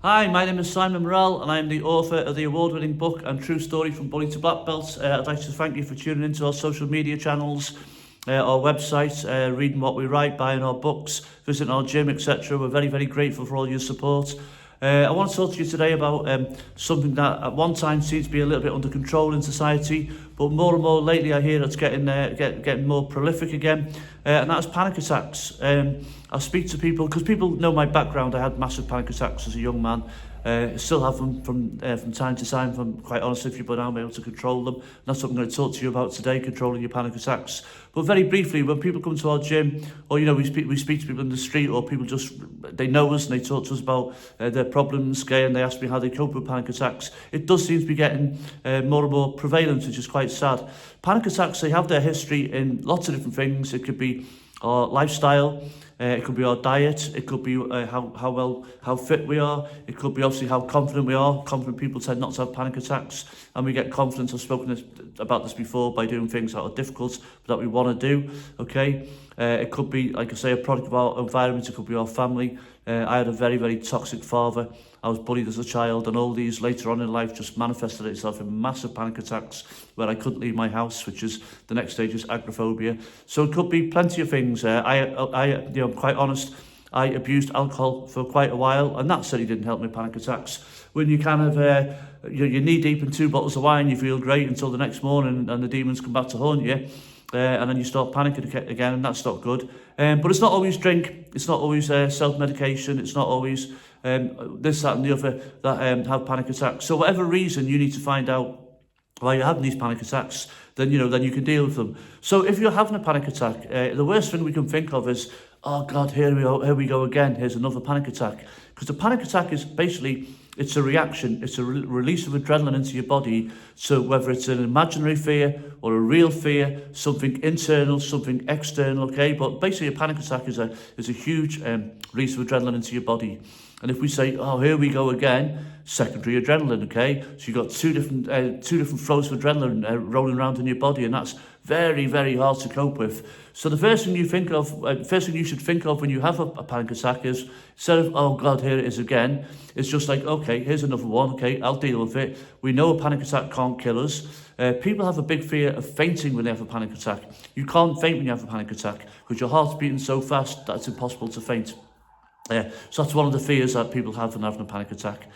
Hi, my name is Simon Morrell and I am the author of the award-winning book and true story from bully to black belt. I'd like to thank you for tuning into our social media channels, our website, reading what we write, buying our books, visiting our gym, etc. We're very, very grateful for all your support. I want to talk to you today about something that at one time seems to be a little bit under control in society, but more and more lately I hear it's getting more prolific again, and that's panic attacks. I speak to people, because people know my background. I had massive panic attacks as a young man. Still have them from time to time, if I'm quite honest with you, but I'm able to control them. And that's what I'm going to talk to you about today, controlling your panic attacks. But very briefly, when people come to our gym, or we speak to people in the street, or people they know us and they talk to us about their problems, and they ask me how they cope with panic attacks, it does seem to be getting more and more prevalent, which is quite sad. Panic attacks, they have their history in lots of different things. It could be our lifestyle, it could be our diet, it could be how fit we are, it could be obviously how confident we are. Confident people tend not to have panic attacks, and we get confidence. I've spoken about this before, by doing things that are difficult but that we want to do. Okay, it could be, like I say, a product of our environment. It could be our family. I had a very, very toxic father. I was bullied as a child, and all these later on in life just manifested itself in massive panic attacks where I couldn't leave my house, which is the next stage is agoraphobia. So it could be plenty of things. I'm quite honest. I abused alcohol for quite a while, and that certainly didn't help me panic attacks. When you kind of you're knee deep in 2 bottles of wine, you feel great until the next morning, and the demons come back to haunt you. And then you start panicking again, and that's not good. But it's not always drink, it's not always self-medication, it's not always this, that and the other that have panic attacks. So whatever reason, you need to find out why you're having these panic attacks, then you can deal with them. So if you're having a panic attack, the worst thing we can think of is, oh God, here we go again, here's another panic attack. Because the panic attack is basically, it's a reaction, it's a release of adrenaline into your body. So whether it's an imaginary fear or a real fear, something internal, something external, okay? But basically a panic attack is a huge release of adrenaline into your body. And if we say, oh, here we go again, secondary adrenaline, okay? So you've got two different flows of adrenaline rolling around in your body, and that's very, very hard to cope with. So the first thing you should think of when you have a panic attack is, instead of, oh God, here it is again, it's just like, okay, here's another one, okay, I'll deal with it. We know a panic attack can't kill us. People have a big fear of fainting when they have a panic attack. You can't faint when you have a panic attack because your heart's beating so fast that it's impossible to faint. So that's one of the fears that people have when having a panic attack.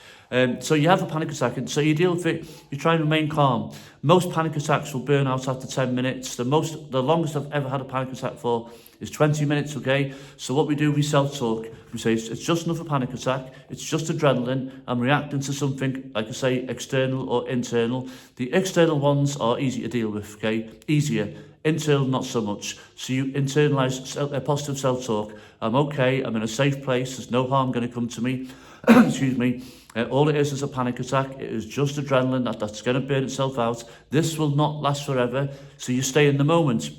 So you have a panic attack, and so you deal with it. You try and remain calm. Most panic attacks will burn out after 10 minutes. The longest I've ever had a panic attack for is 20 minutes, okay? So what we do, we self-talk. We say, it's just another panic attack. It's just adrenaline. I'm reacting to something, like I say, external or internal. The external ones are easy to deal with, okay? Easier. Internal, not so much. So you internalise a positive self-talk. I'm okay, I'm in a safe place, there's no harm going to come to me. Excuse me. All it is a panic attack. It is just adrenaline that's going to burn itself out. This will not last forever. So you stay in the moment.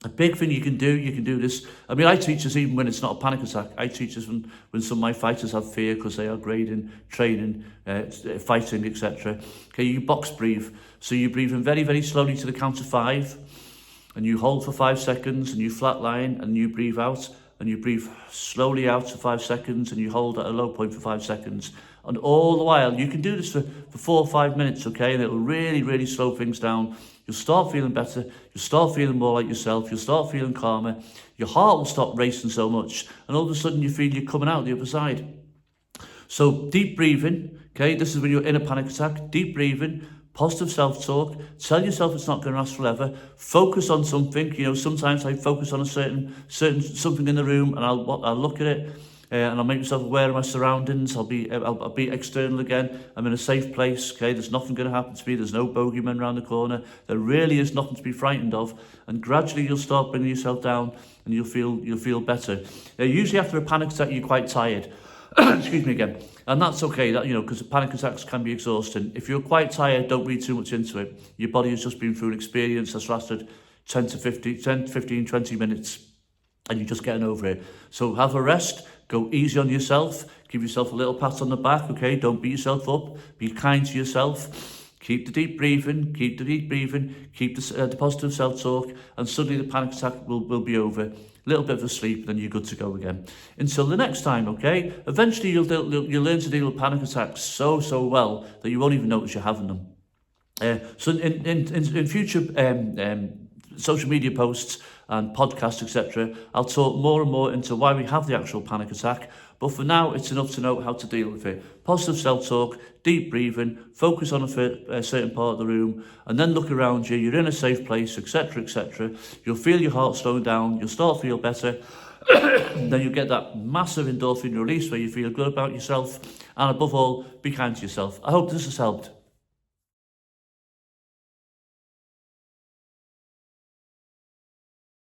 A big thing you can do this. I mean, I teach this even when it's not a panic attack. I teach this when some of my fighters have fear because they are grading, training, fighting, etc. Okay, you box breathe. So you breathe in very, very slowly to the count of 5. And you hold for 5 seconds, and you flatline, and you breathe out, and you breathe slowly out for 5 seconds, and you hold at a low point for 5 seconds. And all the while, you can do this for 4 or 5 minutes, okay? And it'll really, really slow things down. You'll start feeling better. You'll start feeling more like yourself. You'll start feeling calmer. Your heart will stop racing so much. And all of a sudden, you feel you're coming out the other side. So deep breathing, okay? This is when you're in a panic attack. Deep breathing. Positive self-talk. Tell yourself it's not going to last forever. Focus on something. Sometimes I focus on a certain something in the room, and I'll look at it, and I'll make myself aware of my surroundings. I'll be external again. I'm in a safe place. Okay, there's nothing going to happen to me. There's no bogeyman around the corner. There really is nothing to be frightened of. And gradually you'll start bringing yourself down, and you'll feel better. Usually after a panic attack, you're quite tired. Excuse me again. And that's okay, because panic attacks can be exhausting. If you're quite tired, don't read too much into it. Your body has just been through an experience that's lasted 10 to 15, 20 minutes, and you're just getting over it. So have a rest, go easy on yourself, give yourself a little pat on the back, okay? Don't beat yourself up, be kind to yourself. keep the deep breathing, keep the positive self-talk, and suddenly the panic attack will be over. A little bit of a sleep, then you're good to go again. Until the next time, okay? Eventually you'll learn to deal with panic attacks so well that you won't even notice you're having them. So in future social media posts and podcasts, etc., I'll talk more and more into why we have the actual panic attack. But for now, it's enough to know how to deal with it. Positive self-talk, deep breathing, focus on a certain part of the room, and then look around you. You're in a safe place, etc., etc. You'll feel your heart slowing down. You'll start to feel better. Then you get that massive endorphin release where you feel good about yourself. And above all, be kind to yourself. I hope this has helped.